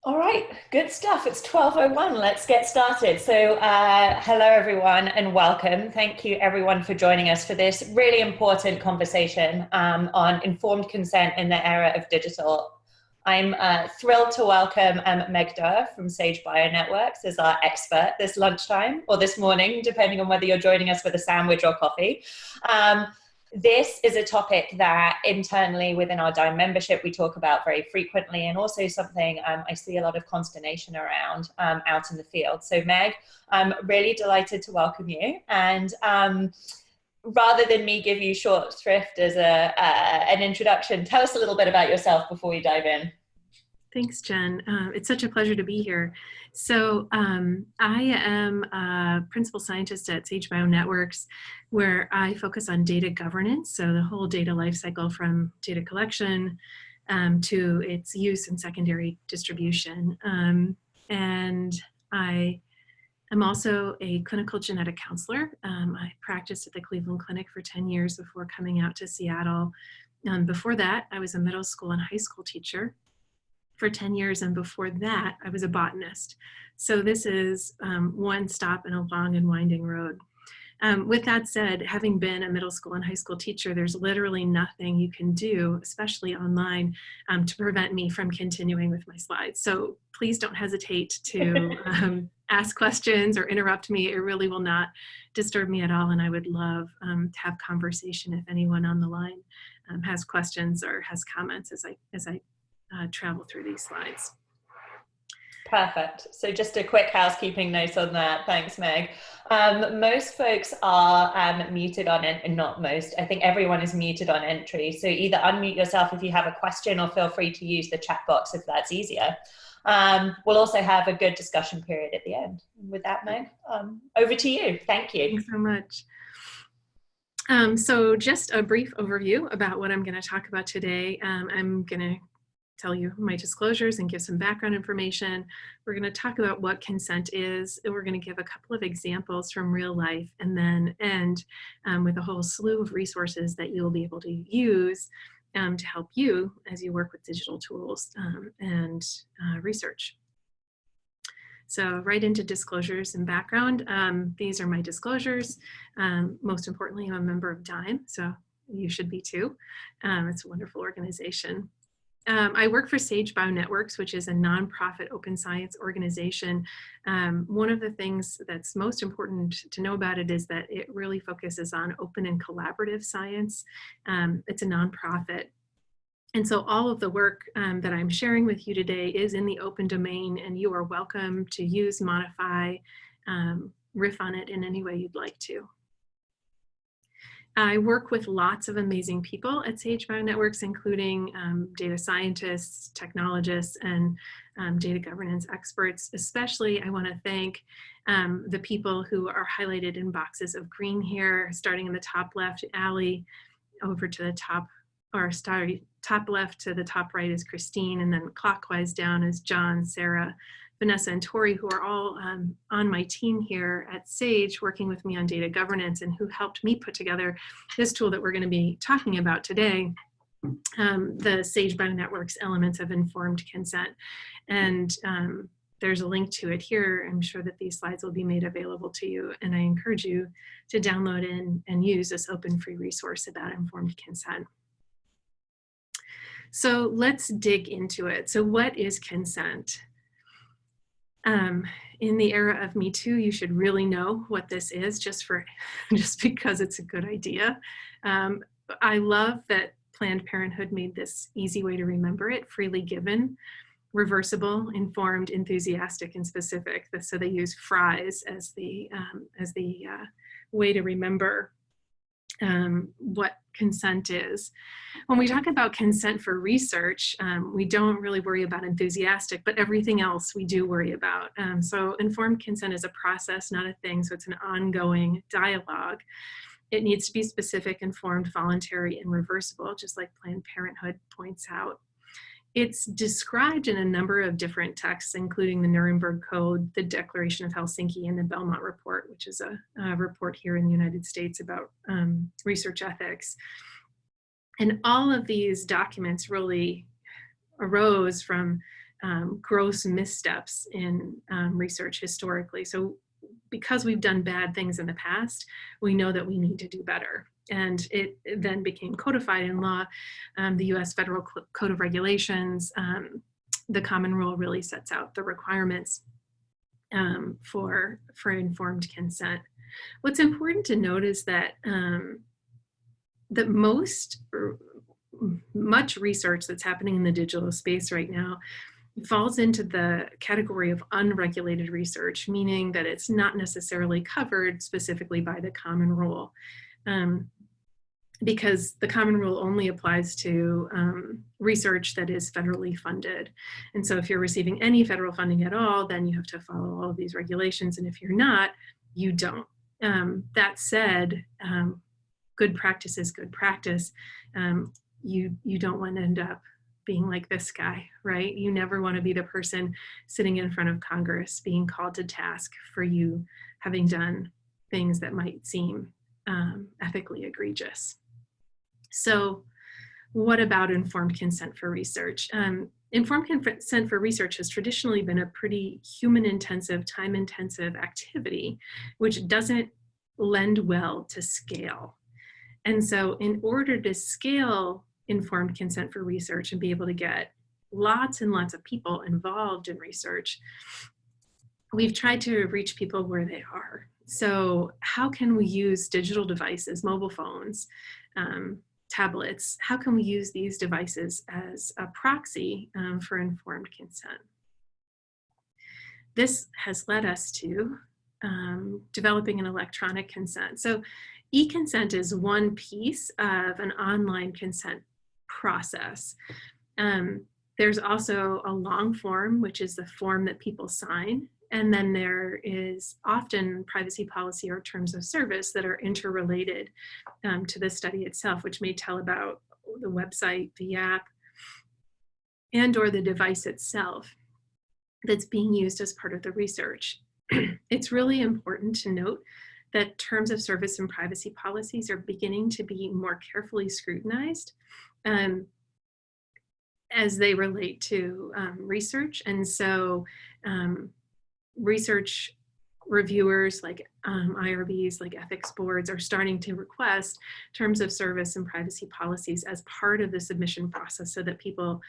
All right, good stuff. It's 12:01. Let's get started. Hello everyone and welcome. Thank you everyone for joining us for this really important conversation on informed consent in the era of digital. I'm thrilled to welcome Meg Durr from Sage Bionetworks as our expert this lunchtime or this morning, depending on whether you're joining us with a sandwich or coffee. This is a topic that internally within our DiMe membership we talk about very frequently, and also something I see a lot of consternation around out in the field. So Meg, I'm really delighted to welcome you. And rather than me give you short shrift as an introduction, tell us a little bit about yourself before we dive in. Thanks, Jen. It's such a pleasure to be here. So I am a principal scientist at Sage Bionetworks, where I focus on data governance, so the whole data lifecycle from data collection to its use and secondary distribution. And I am also a clinical genetic counselor. I practiced at the Cleveland Clinic for 10 years before coming out to Seattle. Before that, I was a middle school and high school teacher for 10 years, and before that, I was a botanist. So this is one stop in a long and winding road. With that said, having been a middle school and high school teacher, there's literally nothing you can do, especially online, to prevent me from continuing with my slides. So please don't hesitate to ask questions or interrupt me. It really will not disturb me at all, and I would love to have conversation if anyone on the line has questions or has comments as I travel through these slides. Perfect. So just a quick housekeeping note on that. Thanks, Meg. Most folks are muted on it, and not most. I think everyone is muted on entry. So either unmute yourself if you have a question, or feel free to use the chat box if that's easier. We'll also have a good discussion period at the end. With that, Meg, over to you. Thank you. Thanks so much. So just a brief overview about what I'm going to talk about today. I'm going to tell you my disclosures and give some background information. We're going to talk about what consent is, and we're going to give a couple of examples from real life, and then end with a whole slew of resources that you'll be able to use to help you as you work with digital tools and research. So right into disclosures and background. These are my disclosures. Most importantly, I'm a member of DiMe, so you should be too. It's a wonderful organization. I work for Sage Bionetworks, which is a nonprofit open science organization. One of the things that's most important to know about it is that it really focuses on open and collaborative science. It's a nonprofit. And so all of the work that I'm sharing with you today is in the open domain, and you are welcome to use, modify, riff on it in any way you'd like to. I work with lots of amazing people at Sage Bionetworks, including data scientists, technologists, and data governance experts. Especially, I want to thank the people who are highlighted in boxes of green here, starting in the top left, Allie, over to the top, or sorry, top left to the top right is Christine, and then clockwise down is John, Sarah, Vanessa, and Tori, who are all on my team here at Sage, working with me on data governance, and who helped me put together this tool that we're going to be talking about today, the Sage Bionetworks Elements of Informed Consent. And there's a link to it here. I'm sure that these slides will be made available to you, and I encourage you to download and use this open free resource about informed consent. So let's dig into it. So what is consent? In the era of Me Too, you should really know what this is, just because it's a good idea. I love that Planned Parenthood made this easy way to remember it: freely given, reversible, informed, enthusiastic, and specific. So they use FRIES as the way to remember what consent is. When we talk about consent for research, we don't really worry about enthusiastic, but everything else we do worry about. So informed consent is a process, not a thing, so it's an ongoing dialogue. It needs to be specific, informed, voluntary, and reversible, just like Planned Parenthood points out. It's described in a number of different texts, including the Nuremberg Code, the Declaration of Helsinki, and the Belmont Report, which is a report here in the United States about research ethics. And all of these documents really arose from gross missteps in research historically. So because we've done bad things in the past, we know that we need to do better. And it then became codified in law. The US Federal Code of Regulations, the Common Rule really sets out the requirements for informed consent. What's important to note is that much research that's happening in the digital space right now falls into the category of unregulated research, meaning that it's not necessarily covered specifically by the Common Rule, because the Common Rule only applies to research that is federally funded. And so if you're receiving any federal funding at all, then you have to follow all of these regulations. And if you're not, you don't. That said, good practice is good practice. You don't want to end up being like this guy, right? You never want to be the person sitting in front of Congress being called to task for you having done things that might seem ethically egregious. So what about informed consent for research? Informed consent for research has traditionally been a pretty human-intensive, time-intensive activity, which doesn't lend well to scale. And so in order to scale informed consent for research and be able to get lots and lots of people involved in research, we've tried to reach people where they are. So how can we use digital devices, mobile phones, tablets? How can we use these devices as a proxy for informed consent? This has led us to developing an electronic consent. So eConsent is one piece of an online consent process. There's also a long form, which is the form that people sign. And then there is often privacy policy or terms of service that are interrelated to the study itself, which may tell about the website, the app, and or the device itself that's being used as part of the research. It's really important to note that terms of service and privacy policies are beginning to be more carefully scrutinized as they relate to research. And so research reviewers like IRBs, like ethics boards, are starting to request terms of service and privacy policies as part of the submission process so that people,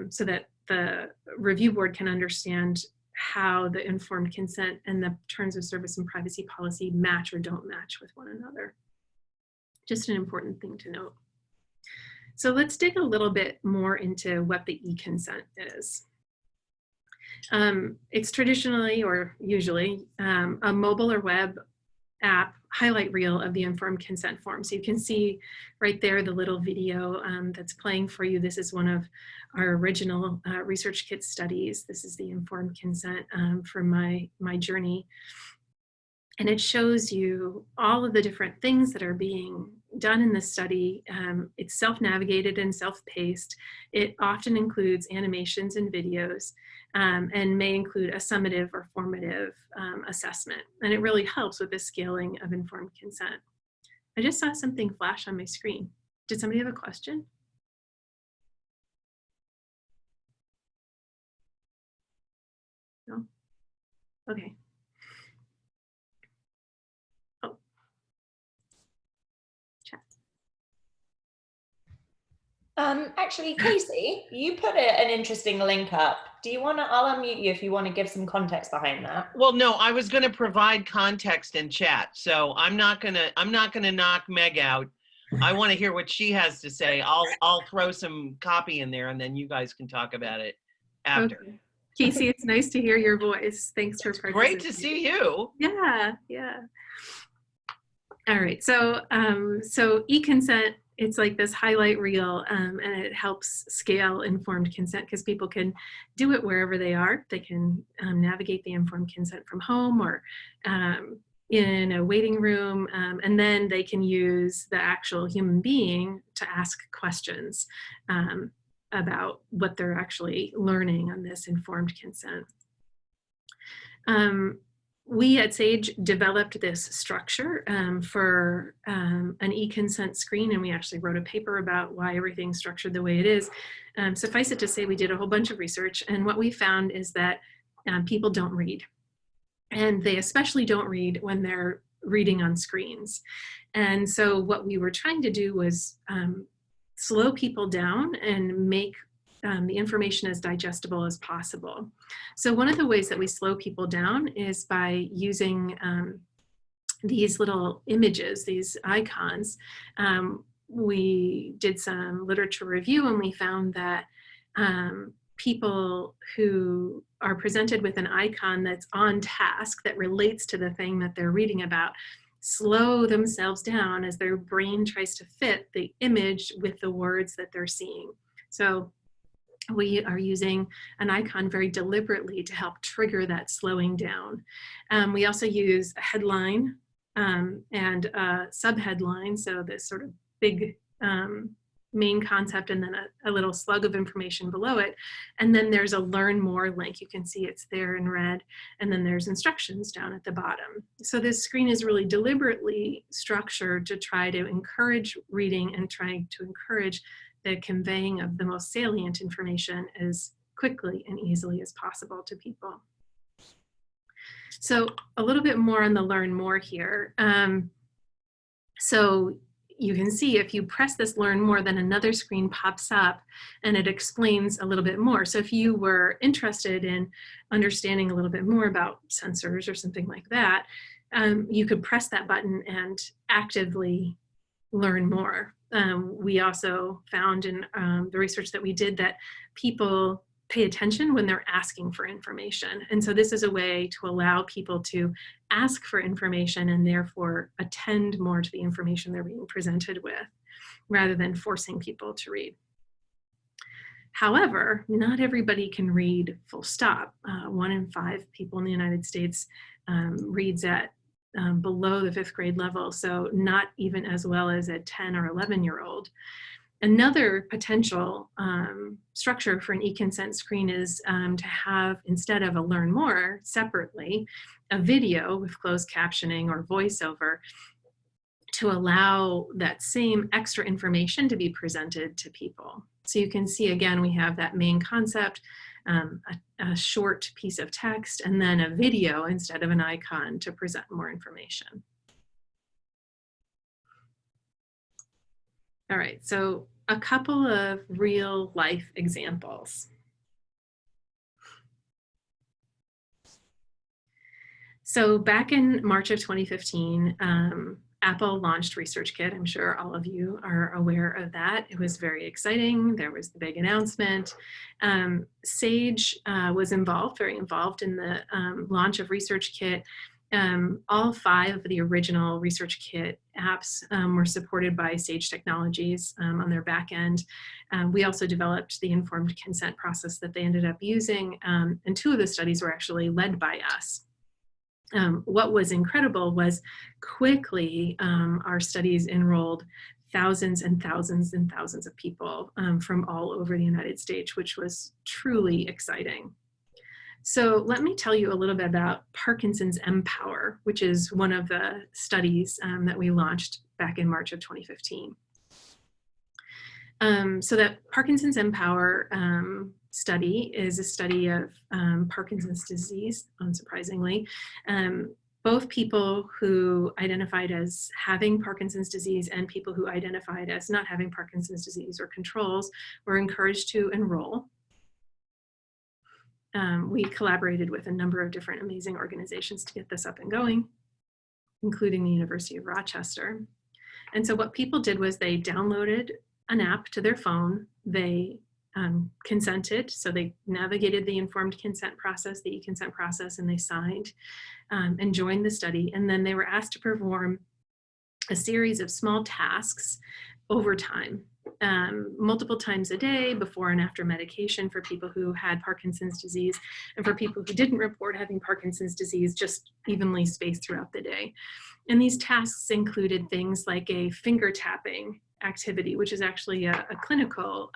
so that the review board can understand how the informed consent and the terms of service and privacy policy match or don't match with one another. Just an important thing to note. So let's dig a little bit more into what the eConsent is. It's traditionally, or usually, a mobile or web app highlight reel of the informed consent form. So you can see right there the little video that's playing for you. This is one of our original research kit studies. This is the informed consent from my journey. And it shows you all of the different things that are being done in this study. It's self-navigated and self-paced. It often includes animations and videos and may include a summative or formative assessment. And it really helps with the scaling of informed consent. I just saw something flash on my screen. Did somebody have a question? No? Okay. Actually, Casey, you put an interesting link up. Do you want to, I'll unmute you if you want to give some context behind that. Well, no, I was going to provide context in chat. So I'm not going to knock Meg out. I want to hear what she has to say. I'll throw some copy in there and then you guys can talk about it after. Okay. Casey, it's nice to hear your voice. Thanks for participating. Great to see you. Yeah, yeah. All right, so eConsent, it's like this highlight reel, and it helps scale informed consent because people can do it wherever they are. They can navigate the informed consent from home or in a waiting room, and then they can use the actual human being to ask questions about what they're actually learning on this informed consent. we at Sage developed this structure for an eConsent screen, and we actually wrote a paper about why everything's structured the way it is. Suffice it to say, we did a whole bunch of research, and what we found is that people don't read. And they especially don't read when they're reading on screens. And so what we were trying to do was slow people down and make the information as digestible as possible. So one of the ways that we slow people down is by using these little images, these icons. We did some literature review, and we found that people who are presented with an icon that's on task, that relates to the thing that they're reading about, slow themselves down as their brain tries to fit the image with the words that they're seeing. So we are using an icon very deliberately to help trigger that slowing down. We also use a headline and a subheadline, so this sort of big main concept and then a little slug of information below it. And then there's a learn more link. You can see it's there in red. And then there's instructions down at the bottom. So this screen is really deliberately structured to try to encourage reading and trying to encourage the conveying of the most salient information as quickly and easily as possible to people. So a little bit more on the learn more here. So you can see if you press this learn more, then another screen pops up and it explains a little bit more. So if you were interested in understanding a little bit more about sensors or something like that, you could press that button and actively learn more. We also found in the research that we did that people pay attention when they're asking for information. And so this is a way to allow people to ask for information and therefore attend more to the information they're being presented with, rather than forcing people to read. However, not everybody can read full stop. 1 in 5 people in the United States reads at below the 5th grade level, so not even as well as a 10 or 11-year-old. Another potential structure for an eConsent screen is to have, instead of a learn more separately, a video with closed captioning or voiceover to allow that same extra information to be presented to people. So you can see, again, we have that main concept, a short piece of text, and then a video instead of an icon to present more information. All right, so a couple of real life examples. So back in March of 2015, Apple launched ResearchKit. I'm sure all of you are aware of that. It was very exciting. There was the big announcement. Sage was very involved in the launch of ResearchKit. All 5 of the original ResearchKit apps were supported by Sage Technologies on their back end. We also developed the informed consent process that they ended up using, and 2 of the studies were actually led by us. What was incredible was quickly our studies enrolled thousands and thousands and thousands of people from all over the United States, which was truly exciting. So let me tell you a little bit about Parkinson's Empower, which is one of the studies that we launched back in March of 2015. So that Parkinson's Empower study is a study of Parkinson's disease, unsurprisingly. Both people who identified as having Parkinson's disease and people who identified as not having Parkinson's disease or controls were encouraged to enroll. We collaborated with a number of different amazing organizations to get this up and going, including the University of Rochester. And so what people did was they downloaded an app to their phone. They consented, so they navigated the informed consent process, the eConsent process, and they signed and joined the study. And then they were asked to perform a series of small tasks over time, multiple times a day, before and after medication for people who had Parkinson's disease, and for people who didn't report having Parkinson's disease, just evenly spaced throughout the day. And these tasks included things like a finger tapping activity, which is actually a clinical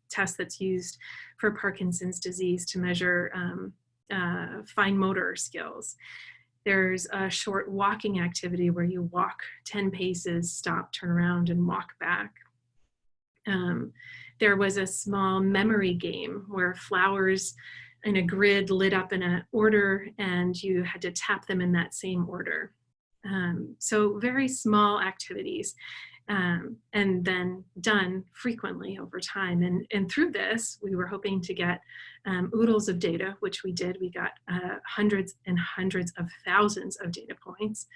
test that's used for Parkinson's disease to measure fine motor skills. There's a short walking activity where you walk 10 paces, stop, turn around, and walk back. There was a small memory game where flowers in a grid lit up in an order and you had to tap them in that same order. So very small activities, and then done frequently over time. And through this, we were hoping to get oodles of data, which we did. We got hundreds and hundreds of thousands of data points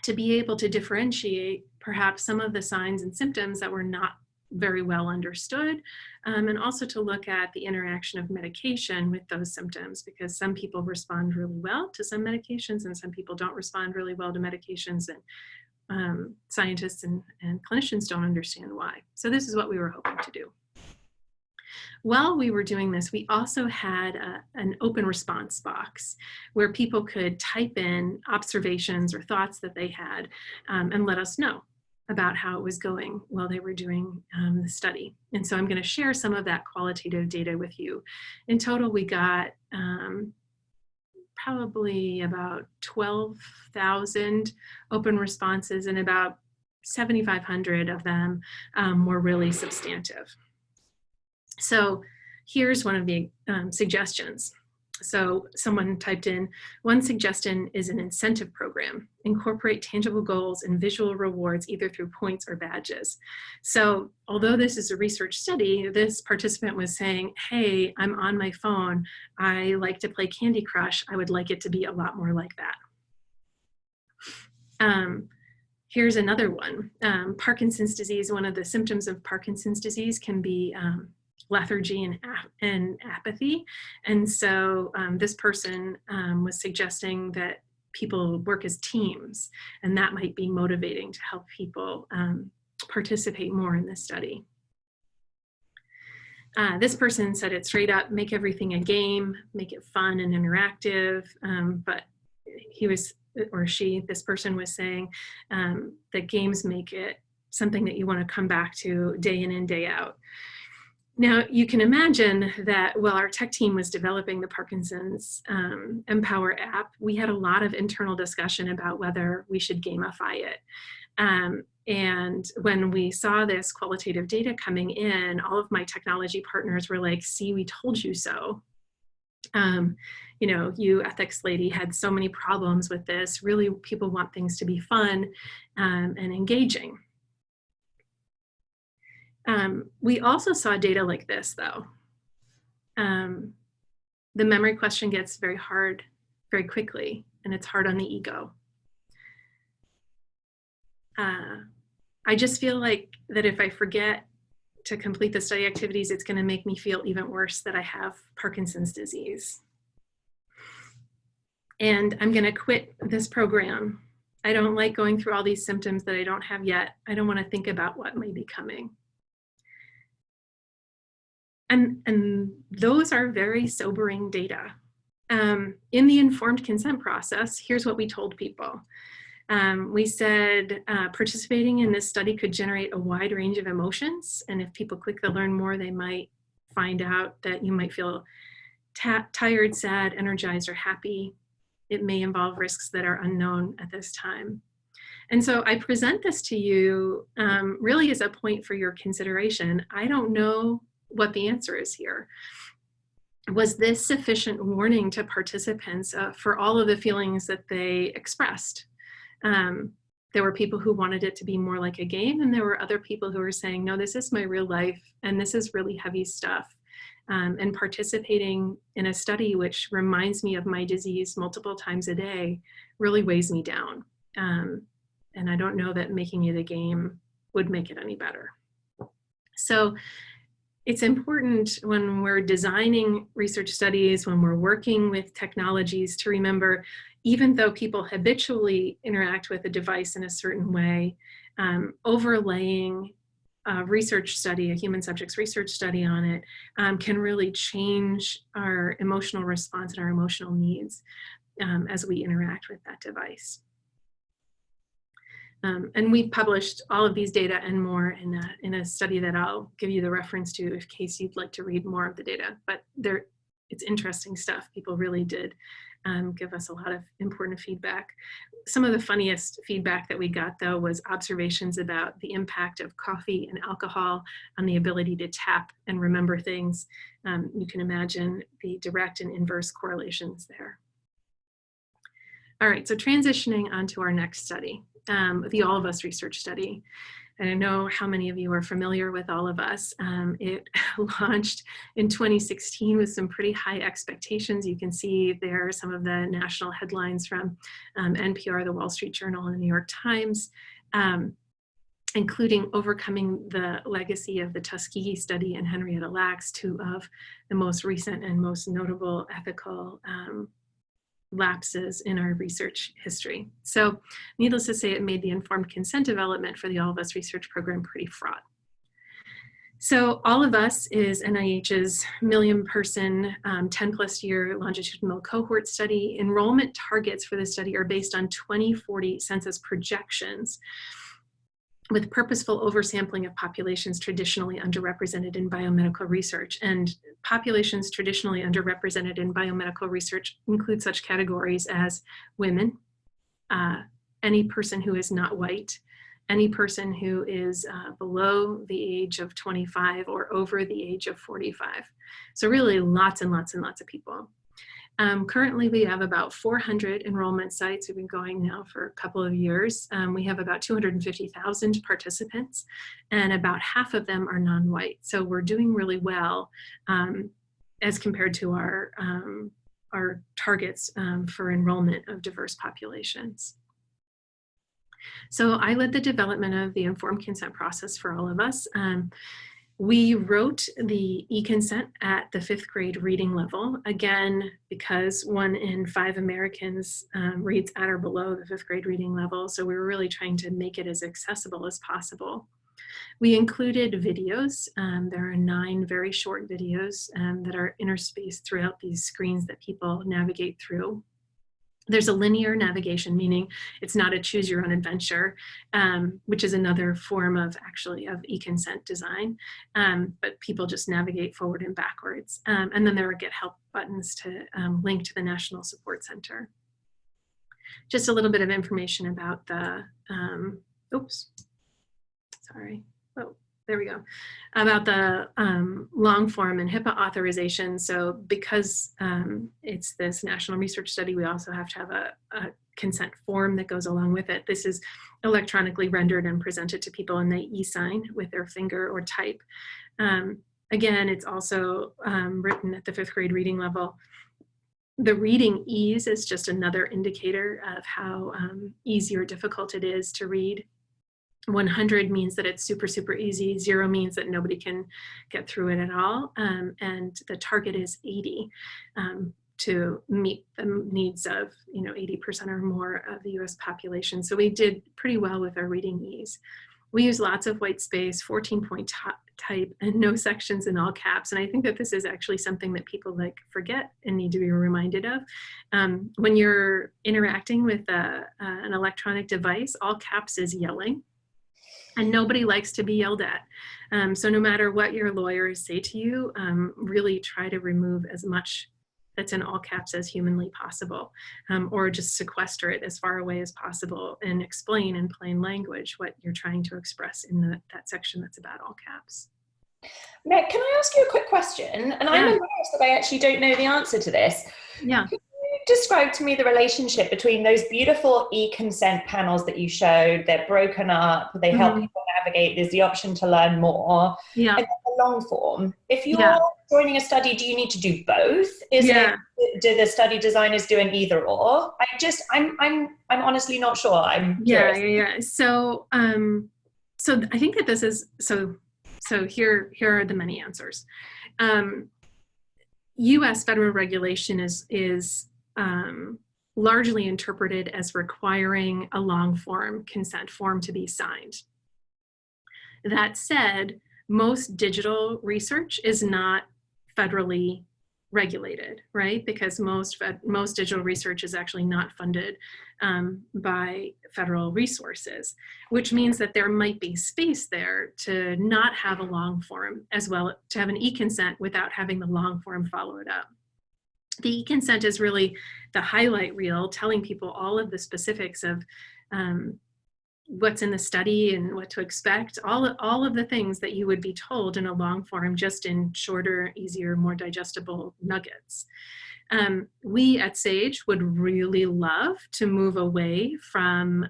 to be able to differentiate perhaps some of the signs and symptoms that were not very well understood, and also to look at the interaction of medication with those symptoms, because some people respond really well to some medications and some people don't respond really well to medications, and scientists and clinicians don't understand why. So this is what we were hoping to do. While we were doing this, we also had an open response box where people could type in observations or thoughts that they had, and let us know about how it was going while they were doing the study. And so I'm going to share some of that qualitative data with you. In total, we got probably about 12,000 open responses, and about 7,500 of them were really substantive. So here's one of the suggestions. So someone typed in, one suggestion is an incentive program. Incorporate tangible goals and visual rewards either through points or badges. So although this is a research study, this participant was saying, hey, I'm on my phone. I like to play Candy Crush. I would like it to be a lot more like that. Here's another one. Parkinson's disease, one of the symptoms of Parkinson's disease can be lethargy and apathy. And so this person was suggesting that people work as teams, and that might be motivating to help people participate more in this study. This person said it straight up, make everything a game, make it fun and interactive, but he was, or she, this person was saying that games make it something that you want to come back to day in and day out. Now, you can imagine that while our tech team was developing the Parkinson's Empower app, we had a lot of internal discussion about whether we should gamify it. And when we saw this qualitative data coming in, all of my technology partners were like, see, we told you so. You know, you ethics lady had so many problems with this. Really, people want things to be fun and engaging. We also saw data like this, though. The memory question gets very hard very quickly, and it's hard on the ego. I just feel like that if I forget to complete the study activities, it's going to make me feel even worse that I have Parkinson's disease. And I'm going to quit this program. I don't like going through all these symptoms that I don't have yet. I don't want to think about what may be coming. And those are very sobering data. In the informed consent process, here's what we told people. We said participating in this study could generate a wide range of emotions. And if people click the learn more, they might find out that you might feel tired, sad, energized, or happy. It may involve risks that are unknown at this time. And so I present this to you really as a point for your consideration. I don't know what the answer is here. Was this sufficient warning to participants for all of the feelings that they expressed? There were people who wanted it to be more like a game, and there were other people who were saying, no, this is my real life, and this is really heavy stuff. And participating in a study which reminds me of my disease multiple times a day really weighs me down. And I don't know that making it a game would make it any better. So it's important when we're designing research studies, when we're working with technologies, to remember, even though people habitually interact with a device in a certain way, overlaying a research study, a human subjects research study on it, can really change our emotional response and our emotional needs as we interact with that device. And we published all of these data and more in a study that I'll give you the reference to in case you'd like to read more of the data. But it's interesting stuff. People really did give us a lot of important feedback. Some of the funniest feedback that we got, though, was observations about the impact of coffee and alcohol on the ability to tap and remember things. You can imagine the direct and inverse correlations there. All right, so transitioning onto our next study, the All of Us research study. And I know how many of you are familiar with All of Us. It launched in 2016 with some pretty high expectations. You can see there some of the national headlines from NPR, the Wall Street Journal, and the New York Times, including overcoming the legacy of the Tuskegee study and Henrietta Lacks, two of the most recent and most notable ethical lapses in our research history. So needless to say, it made the informed consent development for the All of Us research program pretty fraught. So All of Us is NIH's million-person, 10-plus year longitudinal cohort study. Enrollment targets for this study are based on 2040 census projections, with purposeful oversampling of populations traditionally underrepresented in biomedical research. And populations traditionally underrepresented in biomedical research include such categories as women, any person who is not white, any person who is below the age of 25 or over the age of 45. So really lots and lots and lots of people. Currently, we have about 400 enrollment sites. We've been going now for a couple of years. We have about 250,000 participants, and about half of them are non-white. So we're doing really well as compared to our targets for enrollment of diverse populations. So I led the development of the informed consent process for All of Us. We wrote the eConsent at the 5th grade reading level, again, because 1 in 5 Americans reads at or below the 5th grade reading level. So we were really trying to make it as accessible as possible. We included videos. There are 9 very short videos that are interspaced throughout these screens that people navigate through. There's a linear navigation, meaning it's not a choose your own adventure, which is another form of eConsent design, but people just navigate forward and backwards. And then there are Get Help buttons to link to the National Support Center. Just a little bit of information about the, there we go, about the long form and HIPAA authorization. So because it's this national research study, we also have to have a consent form that goes along with it. This is electronically rendered and presented to people, and they e-sign with their finger or type. Again, it's also written at the 5th grade reading level. The reading ease is just another indicator of how easy or difficult it is to read. 100 means that it's super, super easy. 0 means that nobody can get through it at all. And the target is 80 to meet the needs of 80% or more of the US population. So we did pretty well with our reading ease. We use lots of white space, 14-point type, and no sections in all caps. And I think that this is actually something that people forget and need to be reminded of. When you're interacting with an electronic device, all caps is yelling. And nobody likes to be yelled at. So no matter what your lawyers say to you, really try to remove as much that's in all caps as humanly possible, or just sequester it as far away as possible and explain in plain language what you're trying to express in that section that's about all caps. Meg, can I ask you a quick question? And I'm embarrassed that I actually don't know the answer to this. Yeah. Describe to me the relationship between those beautiful eConsent panels that you showed. They're broken up, they help people navigate, there's the option to learn more, and then the long form. If you're joining a study, do you need to do both? Do the study designers do an either or? I'm honestly not sure. I'm curious. So I think that this is, so here are the many answers. US federal regulation is largely interpreted as requiring a long form consent form to be signed. That said, most digital research is not federally regulated, right? Because most digital research is actually not funded by federal resources, which means that there might be space there to not have a long form, as well to have an eConsent without having the long form follow it up. The eConsent is really the highlight reel, telling people all of the specifics of what's in the study and what to expect, all of the things that you would be told in a long form, just in shorter, easier, more digestible nuggets. We at Sage would really love to move away from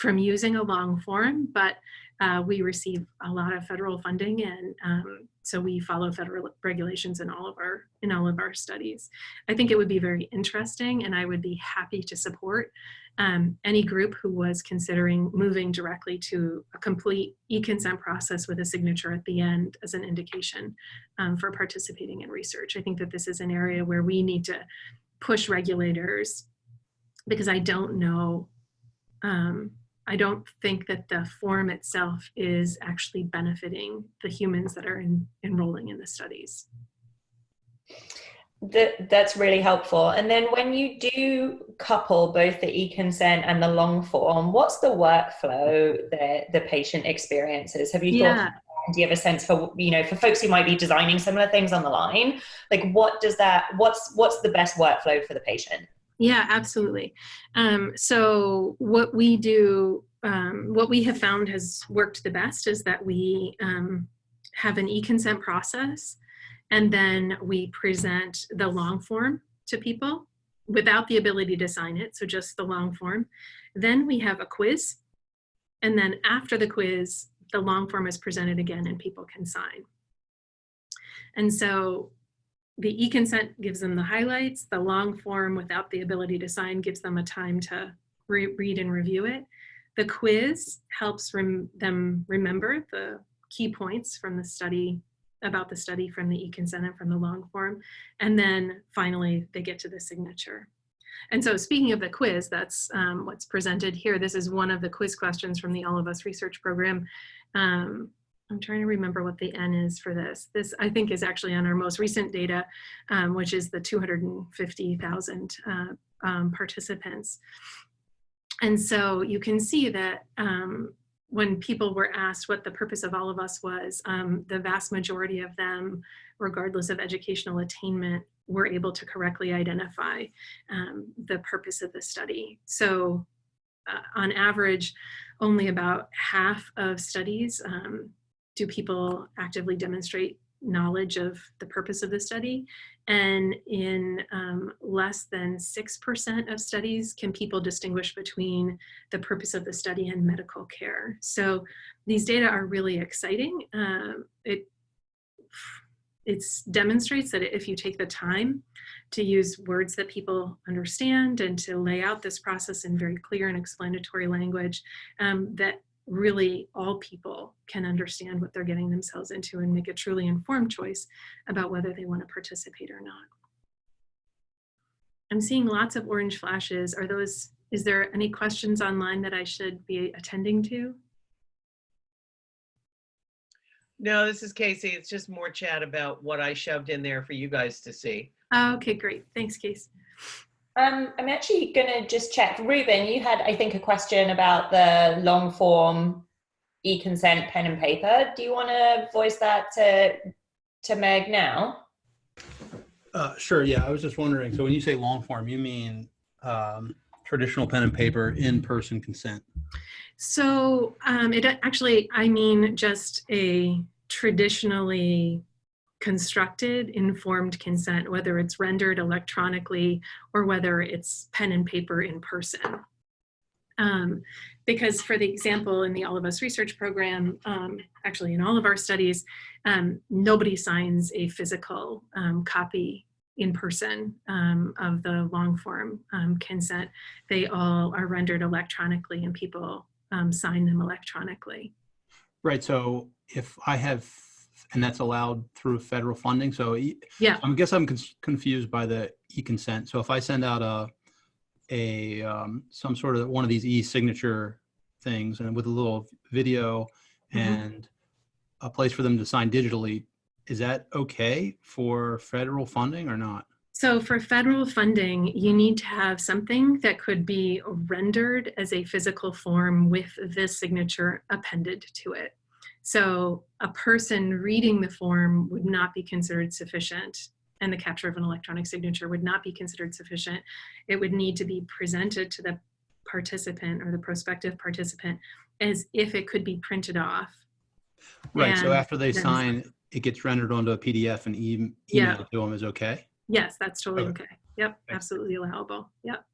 using a long form, but we receive a lot of federal funding, and so we follow federal regulations in all of our studies. I think it would be very interesting, and I would be happy to support any group who was considering moving directly to a complete eConsent process with a signature at the end as an indication for participating in research. I think that this is an area where we need to push regulators, because I don't know, I don't think that the form itself is actually benefiting the humans that are enrolling in the studies. That's really helpful. And then when you do couple both the eConsent and the long form, what's the workflow that the patient experiences? Have you thought, do you have a sense for, for folks who might be designing similar things on the line, like what's the best workflow for the patient? Yeah, absolutely. So what we do, what we have found has worked the best is that we have an eConsent process, and then we present the long form to people without the ability to sign it, so just the long form. Then we have a quiz, and then after the quiz, the long form is presented again and people can sign. And so the eConsent gives them the highlights, the long form without the ability to sign gives them a time to read and review it. The quiz helps them remember the key points from the study, about the study from the eConsent and from the long form. And then finally, they get to the signature. And so speaking of the quiz, that's what's presented here. This is one of the quiz questions from the All of Us research program. I'm trying to remember what the N is for this. This, I think, is actually on our most recent data, which is the 250,000 participants. And so you can see that when people were asked what the purpose of All of Us was, the vast majority of them, regardless of educational attainment, were able to correctly identify the purpose of the study. So on average, only about half of studies do people actively demonstrate knowledge of the purpose of the study. And in less than 6% of studies can people distinguish between the purpose of the study and medical care. So these data are really exciting. It demonstrates that if you take the time to use words that people understand and to lay out this process in very clear and explanatory language, that really all people can understand what they're getting themselves into and make a truly informed choice about whether they want to participate or not. I'm seeing lots of orange flashes. Is there any questions online that I should be attending to? No, this is Casey. It's just more chat about what I shoved in there for you guys to see. Okay, great. Thanks, Case. I'm actually going to just check. Ruben, you had, I think, a question about the long form eConsent pen and paper. Do you want to voice that to Meg now? Sure, yeah. I was just wondering, so when you say long form, you mean traditional pen and paper in-person consent? So I mean just a traditionally constructed informed consent, whether it's rendered electronically or whether it's pen and paper in person. Because for the example, in the All of Us research program, actually in all of our studies, nobody signs a physical copy in person of the long form consent. They all are rendered electronically and people sign them electronically. Right, so if I have, and that's allowed through federal funding, so yeah, I guess I'm confused by the eConsent. So if I send out some sort of one of these e-signature things and with a little video and a place for them to sign digitally, is that okay for federal funding or not? So for federal funding, you need to have something that could be rendered as a physical form with this signature appended to it. So a person reading the form would not be considered sufficient and the capture of an electronic signature would not be considered sufficient. It would need to be presented to the participant or the prospective participant as if it could be printed off. Right. So And after they then sign, it gets rendered onto a PDF and Yeah. emailed to them is okay? Yes, that's totally okay. Yep, absolutely allowable. Yep.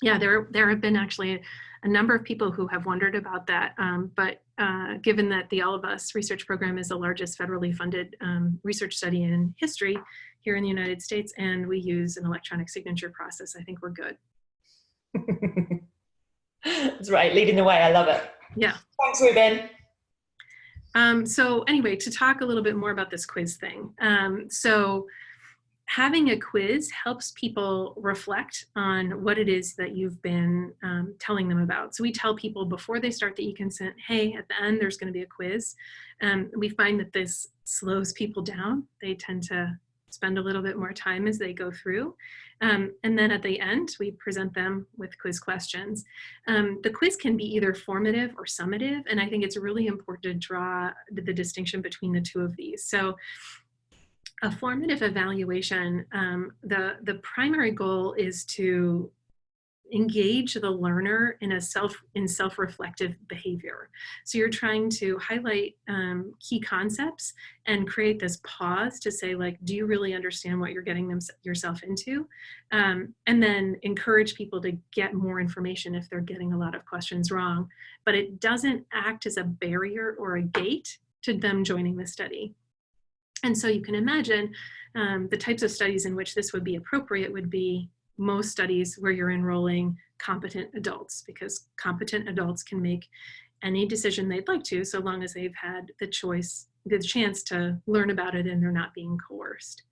Yeah, there have been actually a number of people who have wondered about that, but given that the All of Us research program is the largest federally funded research study in history here in the United States, and we use an electronic signature process, I think we're good. That's right, leading the way. I love it. Yeah. Thanks, Ruben. So anyway, to talk a little bit more about this quiz thing. So having a quiz helps people reflect on what it is that you've been telling them about. So we tell people before they start the eConsent, hey, at the end, there's going to be a quiz. We find that this slows people down. They tend to spend a little bit more time as they go through. And then at the end, we present them with quiz questions. The quiz can be either formative or summative, and I think it's really important to draw the distinction between the two of these. So a formative evaluation, the primary goal is to engage the learner in self-reflective behavior. So you're trying to highlight key concepts and create this pause to say, like, do you really understand what you're getting yourself into? And then encourage people to get more information if they're getting a lot of questions wrong. But it doesn't act as a barrier or a gate to them joining the study. And so you can imagine the types of studies in which this would be appropriate would be most studies where you're enrolling competent adults, because competent adults can make any decision they'd like to, so long as they've had the chance to learn about it and they're not being coerced.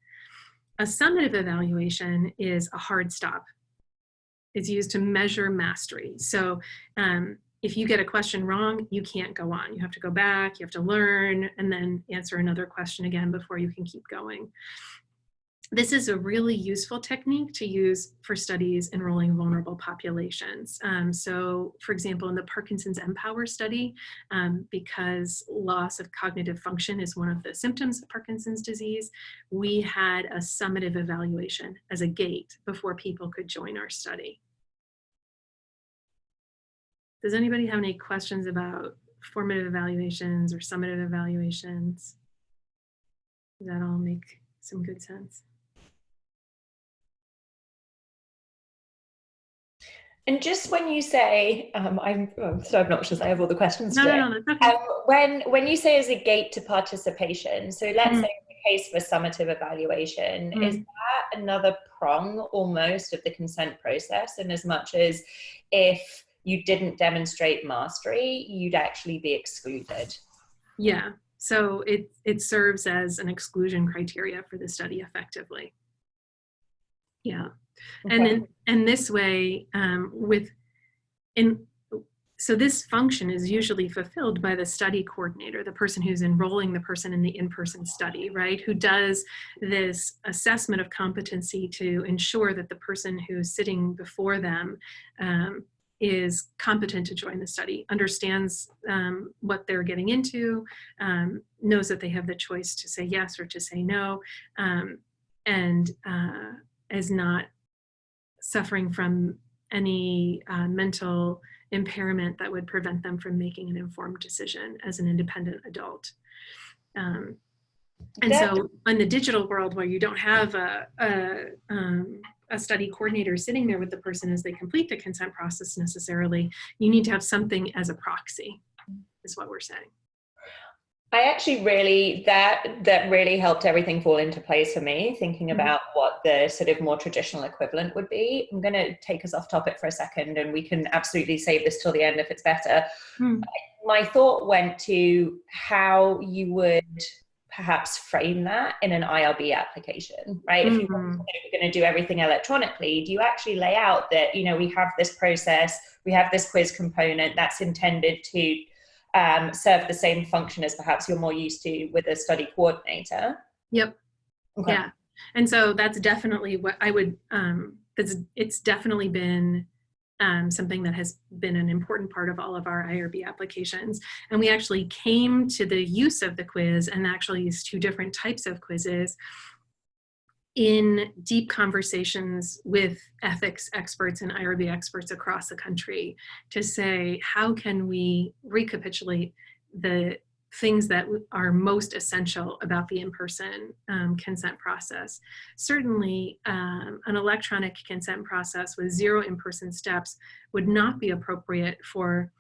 A summative evaluation is a hard stop. It's used to measure mastery. So if you get a question wrong, you can't go on. You have to go back, you have to learn, and then answer another question again before you can keep going. This is a really useful technique to use for studies enrolling vulnerable populations. So for example, in the Parkinson's Empower study, because loss of cognitive function is one of the symptoms of Parkinson's disease, we had a summative evaluation as a gate before people could join our study. Does anybody have any questions about formative evaluations or summative evaluations? Does that all make some good sense? And just when you say, I'm so obnoxious, I have all the questions today. No, that's okay. When you say as a gate to participation, so let's say in the case of a summative evaluation, is that another prong almost of the consent process, in as much as if you didn't demonstrate mastery, you'd actually be excluded? Yeah, so it serves as an exclusion criteria for the study effectively. Yeah. Okay. And this way, so this function is usually fulfilled by the study coordinator, the person who's enrolling the person in the in-person study, right? Who does this assessment of competency to ensure that the person who's sitting before them is competent to join the study, understands what they're getting into, knows that they have the choice to say yes or to say no, and is not suffering from any mental impairment that would prevent them from making an informed decision as an independent adult. And so in the digital world, where you don't have a study coordinator sitting there with the person as they complete the consent process necessarily, you need to have something as a proxy, is what we're saying. I actually really, that really helped everything fall into place for me, thinking about what the sort of more traditional equivalent would be. I'm going to take us off topic for a second, and we can absolutely save this till the end if it's better. My thought went to how you would perhaps frame that in an IRB application, right? If you're going to do everything electronically, do you actually lay out that, you know, we have this process, we have this quiz component that's intended to serve the same function as perhaps you're more used to with a study coordinator? Yep. Okay. Yeah. And so that's definitely what I would, it's definitely been something that has been an important part of all of our IRB applications. And we actually came to the use of the quiz and actually used two different types of quizzes in deep conversations with ethics experts and IRB experts across the country to say, how can we recapitulate the things that are most essential about the in-person consent process. Certainly, an electronic consent process with 0 in-person steps would not be appropriate for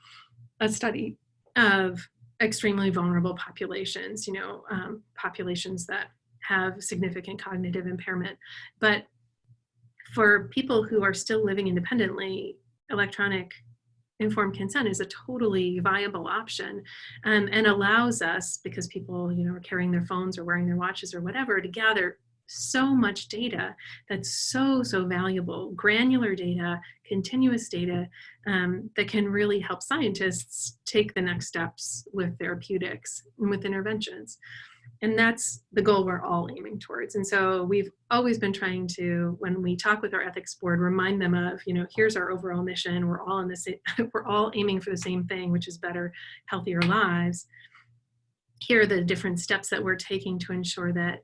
a study of extremely vulnerable populations, populations that have significant cognitive impairment. But for people who are still living independently, electronic informed consent is a totally viable option, and allows us, because people are carrying their phones or wearing their watches or whatever, to gather so much data that's so valuable, granular data, continuous data, that can really help scientists take the next steps with therapeutics and with interventions. And that's the goal we're all aiming towards. And so we've always been trying to, when we talk with our ethics board, remind them of, here's our overall mission. We're all in the same, we're all aiming for the same thing, which is better, healthier lives. Here are the different steps that we're taking to ensure that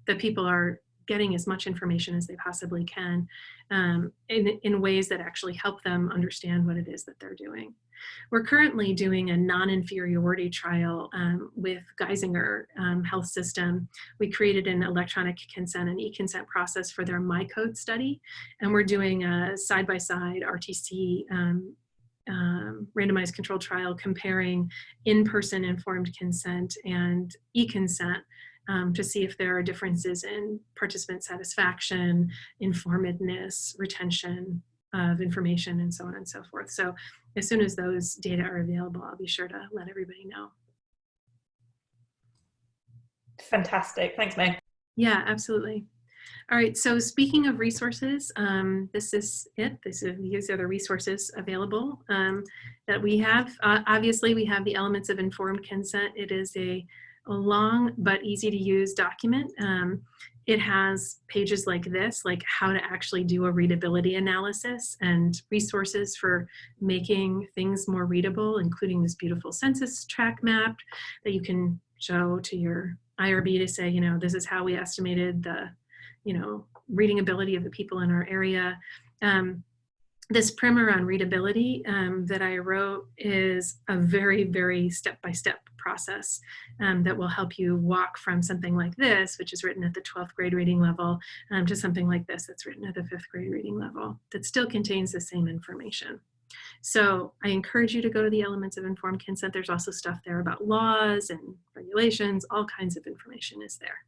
that people are getting as much information as they possibly can, in ways that actually help them understand what it is that they're doing. We're currently doing a non-inferiority trial with Geisinger Health System. We created an electronic consent and eConsent process for their MyCode study, and we're doing a side-by-side RTC randomized controlled trial comparing in-person informed consent and eConsent, to see if there are differences in participant satisfaction, informativeness, retention of information, and so on and so forth. So as soon as those data are available, I'll be sure to let everybody know. Fantastic. Thanks, Meg. Yeah, absolutely. All right, so speaking of resources, this is it. These are the resources available that we have. Obviously, we have the elements of informed consent. It is a long but easy to use document. It has pages like this, like how to actually do a readability analysis and resources for making things more readable, including this beautiful census tract map that you can show to your IRB to say, this is how we estimated the, reading ability of the people in our area. This primer on readability that I wrote is a very, very step-by-step process that will help you walk from something like this, which is written at the 12th grade reading level, to something like this that's written at the 5th grade reading level that still contains the same information. So I encourage you to go to the elements of informed consent. There's also stuff there about laws and regulations, all kinds of information is there.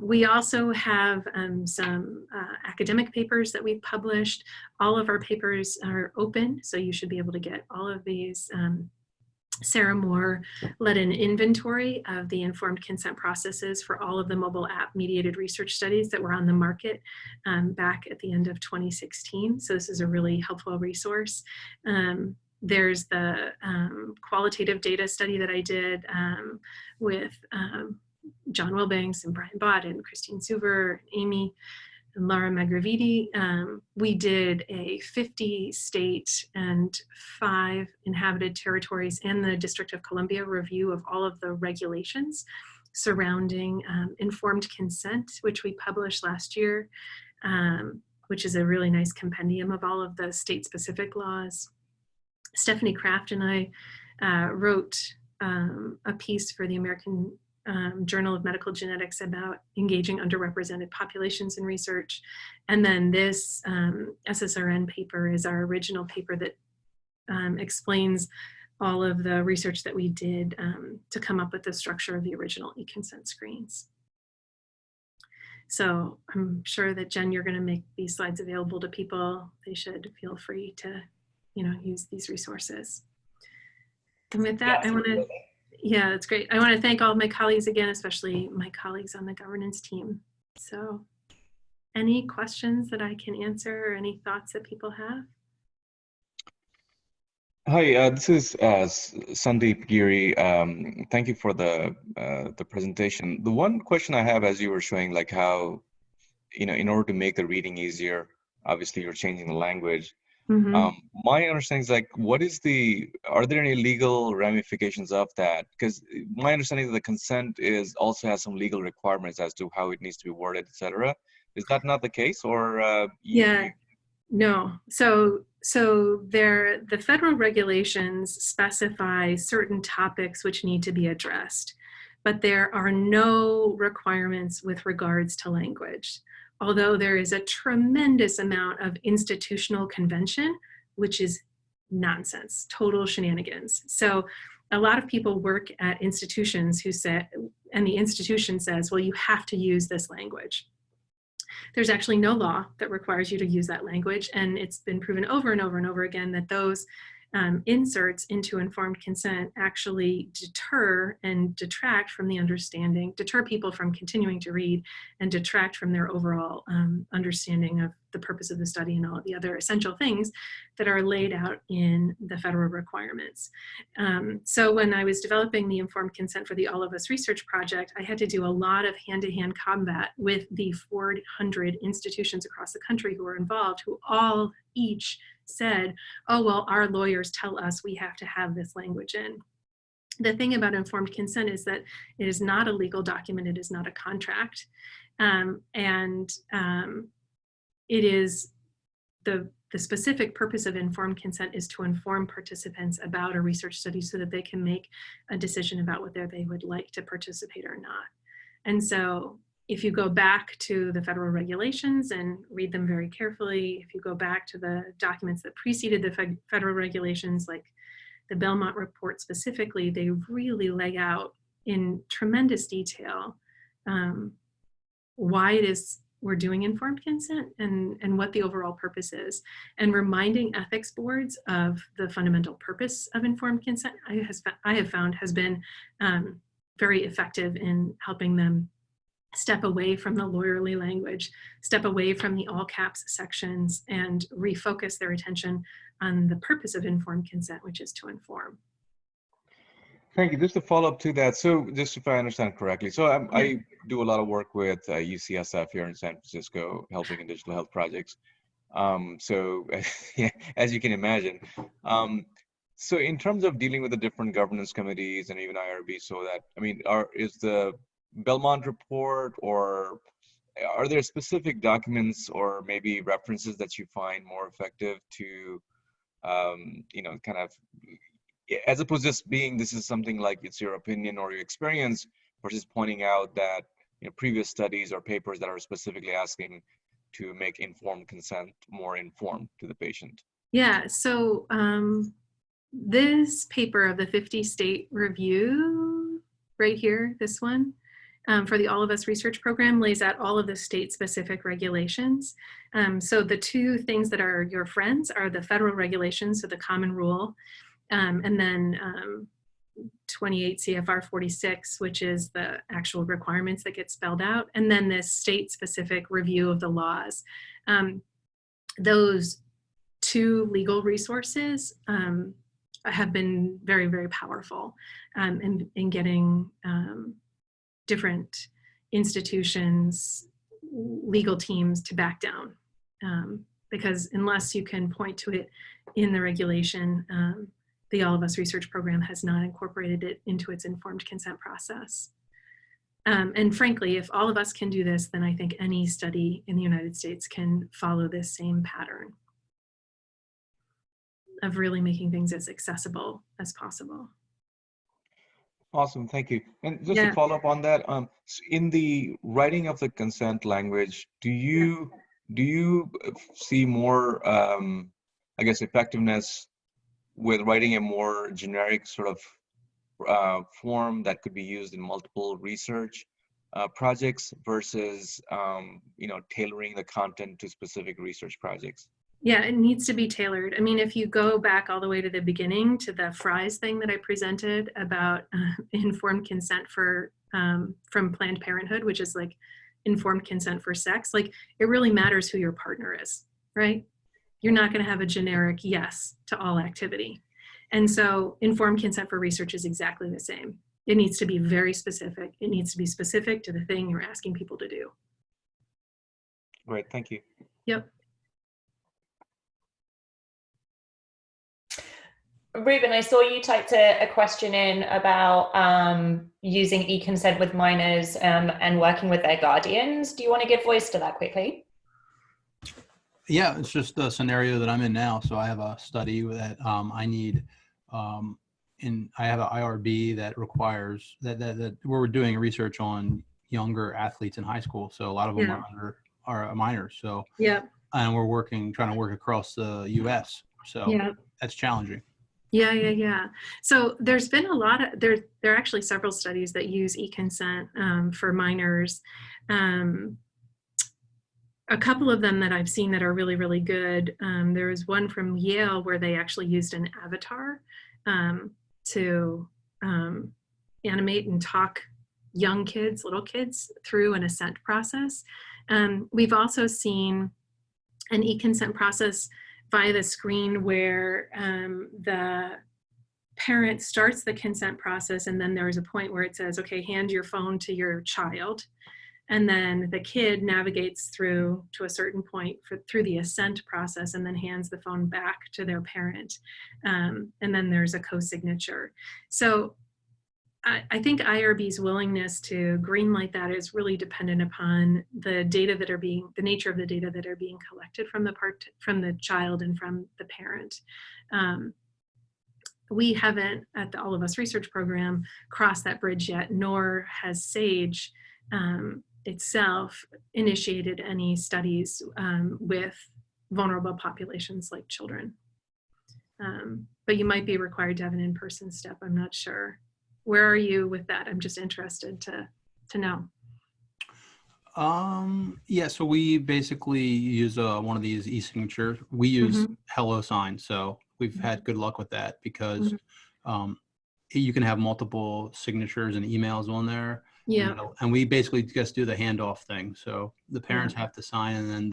We also have some academic papers that we've published. All of our papers are open, so you should be able to get all of these. Sarah Moore led an inventory of the informed consent processes for all of the mobile app mediated research studies that were on the market back at the end of 2016. So this is a really helpful resource. There's the qualitative data study that I did with John Wilbanks and Brian Bott and Christine Suver, Amy and Laura Magravidi. We did a 50 state and 5 inhabited territories and the District of Columbia review of all of the regulations surrounding informed consent, which we published last year, which is a really nice compendium of all of the state-specific laws. Stephanie Kraft and I wrote a piece for the American Journal of Medical Genetics about engaging underrepresented populations in research. And then this SSRN paper is our original paper that explains all of the research that we did to come up with the structure of the original eConsent screens. So I'm sure that Jen, you're going to make these slides available to people. They should feel free to, use these resources. And with that, yes, I want to. Yeah, that's great. I want to thank all of my colleagues again, especially my colleagues on the governance team. So any questions that I can answer or any thoughts that people have? Hi, this is Sandeep Giri. Thank you for the presentation. The one question I have, as you were showing, like how, in order to make the reading easier, obviously you're changing the language. My understanding is like, are there any legal ramifications of that? Because my understanding is the consent also has some legal requirements as to how it needs to be worded, etc. Is that not the case, or No. So the federal regulations specify certain topics which need to be addressed, but there are no requirements with regards to language. Although there is a tremendous amount of institutional convention, which is nonsense, total shenanigans. So a lot of people work at institutions and the institution says, well, you have to use this language. There's actually no law that requires you to use that language. And it's been proven over and over and over again that those inserts into informed consent actually deter and detract from the understanding, deter people from continuing to read, and detract from their overall understanding of the purpose of the study and all of the other essential things that are laid out in the federal requirements. So when I was developing the informed consent for the All of Us research project, I had to do a lot of hand-to-hand combat with the 400 institutions across the country who were involved, who each said, oh, well, our lawyers tell us we have to have this language in. The thing about informed consent is that it is not a legal document, it is not a contract. It is the specific purpose of informed consent is to inform participants about a research study so that they can make a decision about whether they would like to participate or not. And so if you go back to the federal regulations and read them very carefully, if you go back to the documents that preceded the federal regulations, like the Belmont report specifically, they really lay out in tremendous detail why it is we're doing informed consent and what the overall purpose is, and reminding ethics boards of the fundamental purpose of informed consent, I have found has been very effective in helping them step away from the lawyerly language, step away from the all caps sections, and refocus their attention on the purpose of informed consent, which is to inform. Thank you. Just to follow up to that, so just if I understand correctly, so I do a lot of work with UCSF here in San Francisco, helping in digital health projects. So yeah, as you can imagine, so in terms of dealing with the different governance committees and even IRB, so that, I mean, is the Belmont report, or are there specific documents or maybe references that you find more effective to, kind of, as opposed to just being, this is something like it's your opinion or your experience, versus pointing out that previous studies or papers that are specifically asking to make informed consent more informed to the patient? Yeah, so this paper of the 50-state review right here, this one, for the All of Us research program lays out all of the state-specific regulations. So the two things that are your friends are the federal regulations, so the common rule, and then 28 CFR 46, which is the actual requirements that get spelled out, and then this state-specific review of the laws. Those two legal resources have been very, very powerful in getting different institutions, legal teams to back down. Because unless you can point to it in the regulation, the All of Us research program has not incorporated it into its informed consent process. And frankly, if all of us can do this, then I think any study in the United States can follow this same pattern of really making things as accessible as possible. Awesome, thank you. And just to follow up on that, in the writing of the consent language, do you see more, I guess, effectiveness with writing a more generic sort of form that could be used in multiple research projects versus, tailoring the content to specific research projects? Yeah, it needs to be tailored. I mean, if you go back all the way to the beginning, to the Fries thing that I presented about informed consent for from Planned Parenthood, which is like informed consent for sex, like it really matters who your partner is, right? You're not going to have a generic yes to all activity. And so informed consent for research is exactly the same. It needs to be very specific. It needs to be specific to the thing you're asking people to do. Great, thank you. Yep. Ruben, I saw you typed a question in about using eConsent with minors and working with their guardians. Do you want to give voice to that quickly? Yeah, it's just the scenario that I'm in now. So I have a study that I need, I have an IRB that requires that we're doing research on younger athletes in high school. So a lot of them are minors. So yeah, and we're trying to work across the U.S. So that's challenging. Yeah. So there's been a lot of, there are actually several studies that use eConsent for minors. A couple of them that I've seen that are really, really good. There was one from Yale where they actually used an avatar to animate and talk young kids, little kids, through an assent process. We've also seen an eConsent process via the screen where the parent starts the consent process, and then there's a point where it says, okay, hand your phone to your child. And then the kid navigates through to a certain point through the assent process and then hands the phone back to their parent. And then there's a co-signature. So I think IRB's willingness to greenlight that is really dependent upon the data that are the nature of the data that are being collected from the child and from the parent. We haven't, at the All of Us research program, crossed that bridge yet, nor has SAGE itself initiated any studies with vulnerable populations like children. But you might be required to have an in-person step, I'm not sure. Where are you with that? I'm just interested to know. Yeah, so we basically use one of these e-signatures. We use HelloSign, so we've had good luck with that because you can have multiple signatures and emails on there. Yeah. And we basically just do the handoff thing. So the parents have to sign, and then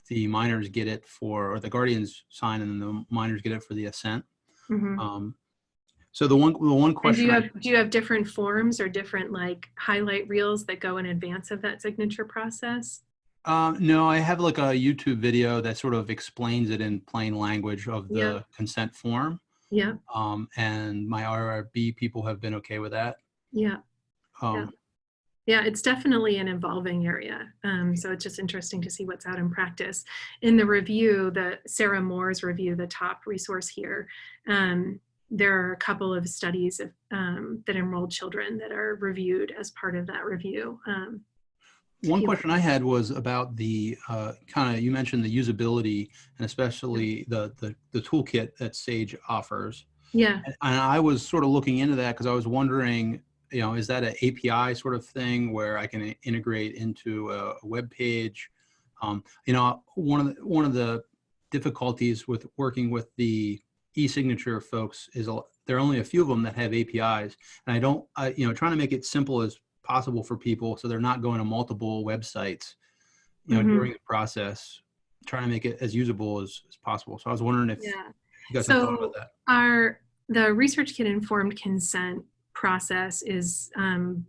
the minors get it or the guardians sign, and then the minors get it for the assent. So the one question. And do you have different forms or different like highlight reels that go in advance of that signature process? No, I have like a YouTube video that sort of explains it in plain language of the consent form. Yeah. And my RRB people have been okay with that. Yeah. Yeah, it's definitely an evolving area. So it's just interesting to see what's out in practice. In the review, Sarah Moore's review, the top resource here, there are a couple of studies that enrolled children that are reviewed as part of that review. One question I had was about the you mentioned the usability and especially the toolkit that SAGE offers. Yeah. And I was sort of looking into that because I was wondering, is that an API sort of thing where I can integrate into a web page? One of the difficulties with working with the e-signature folks is there are only a few of them that have APIs, and trying to make it simple as possible for people so they're not going to multiple websites, during the process, trying to make it as usable as possible. So I was wondering if you guys have thought about that. The research kit informed consent process is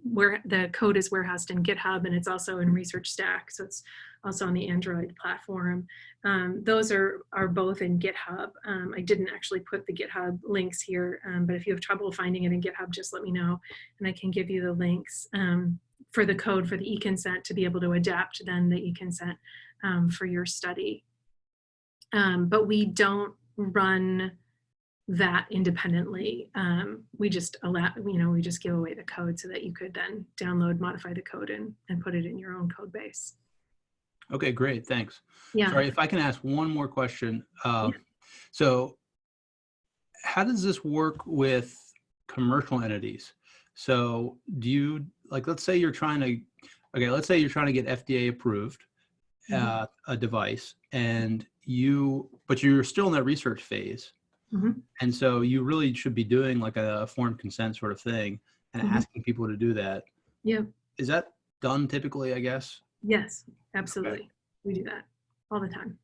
where the code is warehoused in GitHub, and it's also in ResearchStack, so it's also on the Android platform. Those are both in GitHub. I didn't actually put the GitHub links here, but if you have trouble finding it in GitHub, just let me know, and I can give you the links for the code for the eConsent to be able to adapt then the eConsent for your study. But we don't run that independently. We just we just give away the code so that you could then download, modify the code and put it in your own code base. Okay, great, thanks. Yeah. Sorry, if I can ask one more question. So how does this work with commercial entities? So do you, let's say you're trying to get FDA approved, a device, and but you're still in that research phase. And so you really should be doing like a informed consent sort of thing and asking people to do that. Yeah. Is that done typically, I guess? Yes, absolutely. Okay. We do that all the time.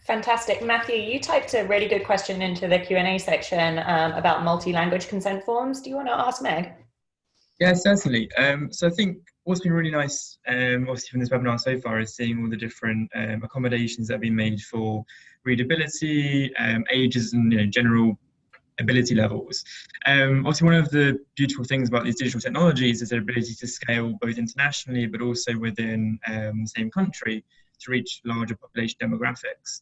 Fantastic. Matthew, you typed a really good question into the Q&A section about multi-language consent forms. Do you want to ask Meg? Yeah, certainly. So I think what's been really nice, obviously from this webinar so far, is seeing all the different accommodations that have been made for readability, ages, and general ability levels. Obviously, one of the beautiful things about these digital technologies is their ability to scale both internationally, but also within the same country to reach larger population demographics.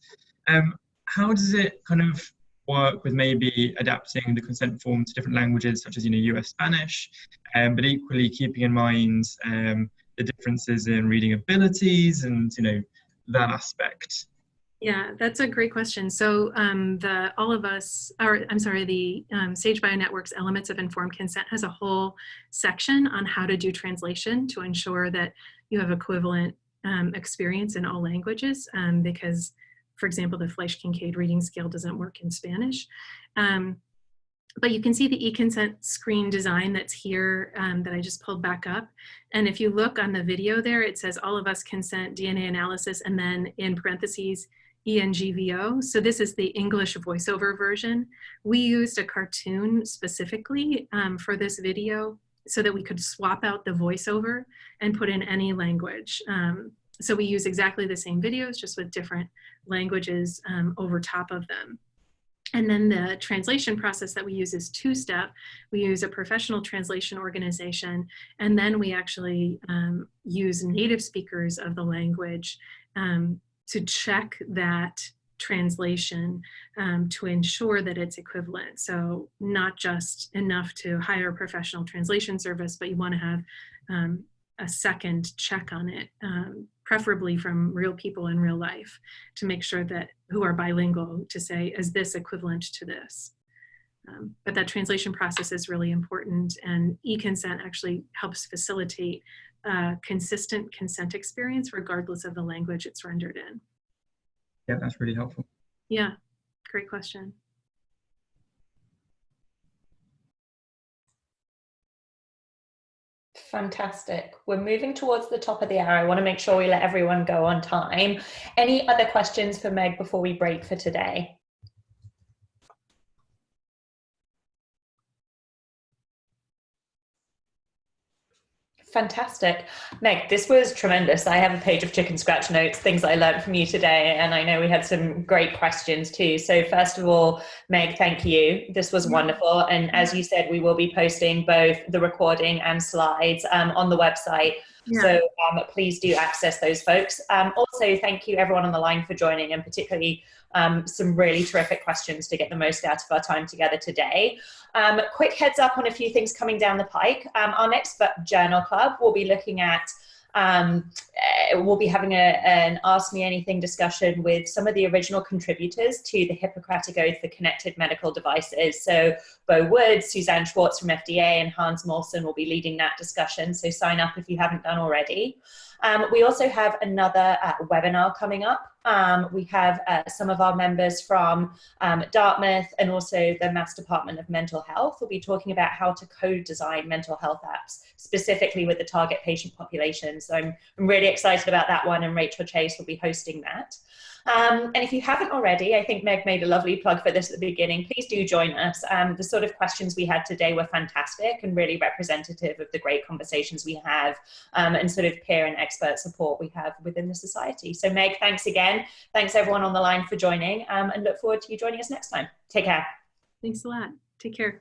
How does it kind of work with maybe adapting the consent form to different languages, such as US Spanish, but equally keeping in mind the differences in reading abilities and that aspect? Yeah, that's a great question. So the Sage Bionetworks Elements of Informed Consent has a whole section on how to do translation to ensure that you have equivalent experience in all languages, because, for example, the Fleisch-Kincaid reading scale doesn't work in Spanish. But you can see the eConsent screen design that's here that I just pulled back up. And if you look on the video there, it says all of us consent DNA analysis, and then in parentheses, ENGVO. So this is the English voiceover version. We used a cartoon specifically for this video so that we could swap out the voiceover and put in any language. So we use exactly the same videos, just with different languages over top of them. And then the translation process that we use is two-step. We use a professional translation organization, and then we actually use native speakers of the language to check that translation to ensure that it's equivalent. So not just enough to hire a professional translation service, but you want to have a second check on it, preferably from real people in real life, to make sure that who are bilingual to say, is this equivalent to this? But that translation process is really important, and eConsent actually helps facilitate consistent consent experience regardless of the language it's rendered in. Yeah, that's really helpful. Yeah, great question. Fantastic. We're moving towards the top of the hour. I want to make sure we let everyone go on time. Any other questions for Meg before we break for today? Fantastic. Meg, this was tremendous. I have a page of chicken scratch notes, things I learned from you today, and I know we had some great questions too. So first of all, Meg, thank you. This was wonderful. And as you said, we will be posting both the recording and slides on the website. Yeah. So please do access those, folks. Also, thank you everyone on the line for joining, and particularly some really terrific questions to get the most out of our time together today. Quick heads up on a few things coming down the pike. Our next journal club will be looking at, we'll be having an Ask Me Anything discussion with some of the original contributors to the Hippocratic Oath for Connected Medical Devices. So Bo Woods, Suzanne Schwartz from FDA, and Hans Molson will be leading that discussion. So sign up if you haven't done already. We also have another webinar coming up. We have some of our members from Dartmouth and also the Mass Department of Mental Health will be talking about how to co-design mental health apps, specifically with the target patient population. So I'm really excited about that one, and Rachel Chase will be hosting that. And if you haven't already, I think Meg made a lovely plug for this at the beginning, please do join us. The sort of questions we had today were fantastic and really representative of the great conversations we have and sort of peer and expert support we have within the society. So Meg, thanks again. Thanks everyone on the line for joining, and look forward to you joining us next time. Take care. Thanks a lot. Take care.